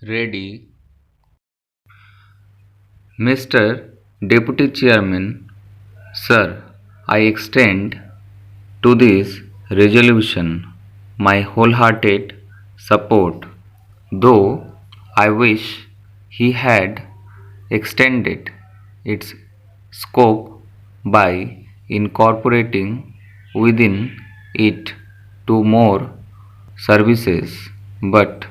Ready. Mr. Deputy Chairman, Sir, I extend to this resolution my wholehearted support, though I wish he had extended its scope by incorporating within it two more services, but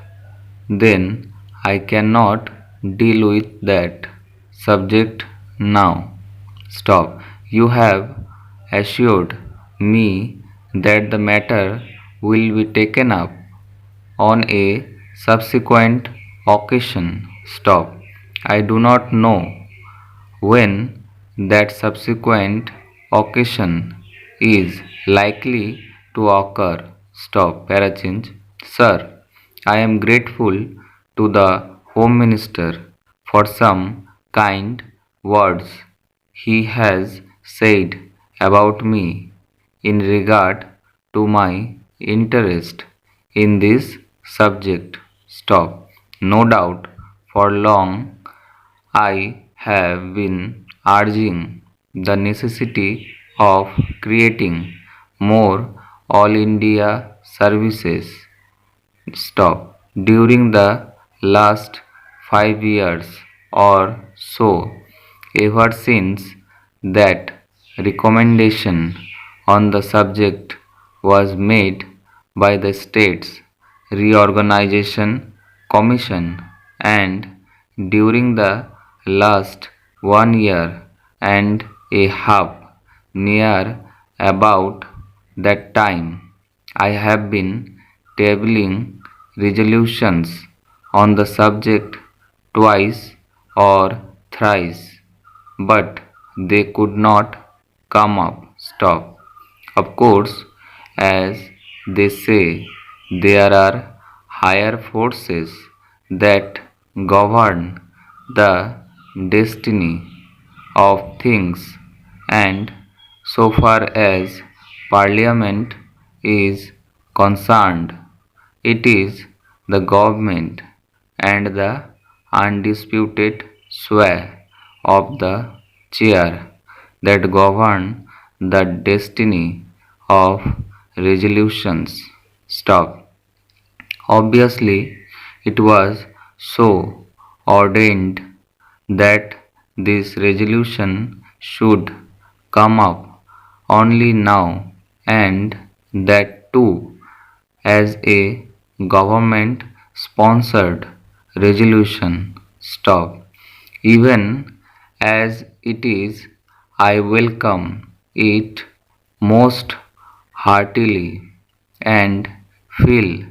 then I cannot deal with that subject now. Stop. You have assured me that the matter will be taken up on a subsequent occasion. Stop. I do not know when that subsequent occasion is likely to occur. Stop. Parachange. Sir, I am grateful to the Home Minister for some kind words he has said about me in regard to my interest in this subject. Stop. No doubt for long I have been urging the necessity of creating more All India services. Stop. During the last 5 years or so, ever since that recommendation on the subject was made by the States Reorganization Commission, and during the last 1 year and a half, near about that time, I have been tabling resolutions on the subject twice or thrice, but they could not come up. Stop. Of course, as they say, there are higher forces that govern the destiny of things, and so far as Parliament is concerned, it is the government and the undisputed sway of the chair that govern the destiny of resolutions. Stop. Obviously, it was so ordained that this resolution should come up only now, and that too as a government sponsored resolution. Stop. Even as it is, I welcome it most heartily and feel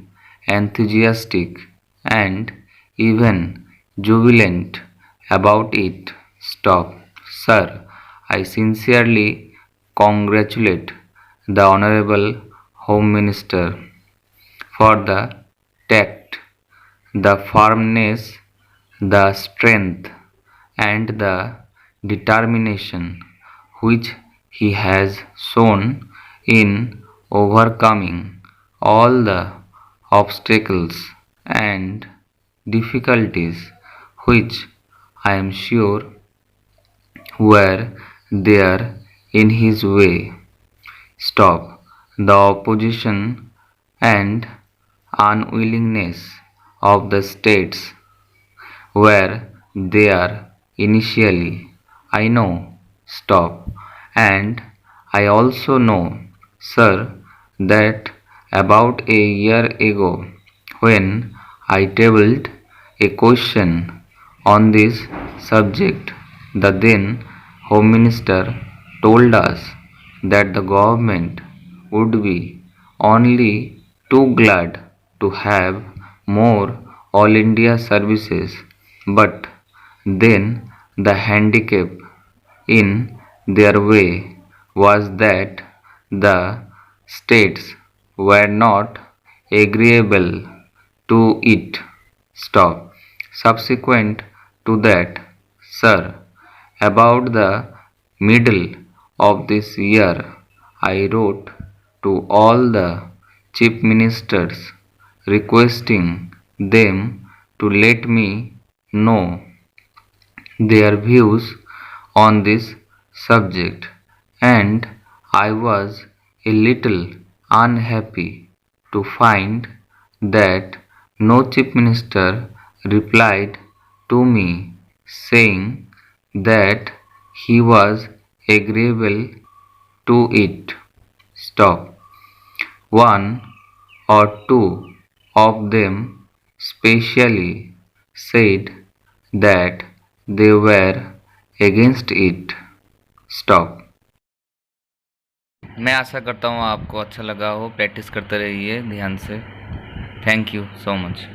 enthusiastic and even jubilant about it. Stop. Sir, I sincerely congratulate the Honorable Home Minister for the tact, the firmness, the strength, and the determination which he has shown in overcoming all the obstacles and difficulties which I am sure were there in his way. Stop. The opposition and unwillingness of the states were there initially. I know. Stop. And I also know, sir, that about a year ago, when I tabled a question on this subject, the then Home Minister told us that the government would be only too glad to have more All India services, but then the handicap in their way was that the states were not agreeable to it. Stop. Subsequent to that, sir, about the middle of this year, I wrote to all the chief ministers requesting them to let me know their views on this subject, and I was a little unhappy to find that no chief minister replied to me saying that he was agreeable to it. Stop. One or two of them specially said that they were against it. Stop. मैं आशा करता हूँ आपको अच्छा लगा हो। Practice करते रहिए ध्यान से। Thank you so much.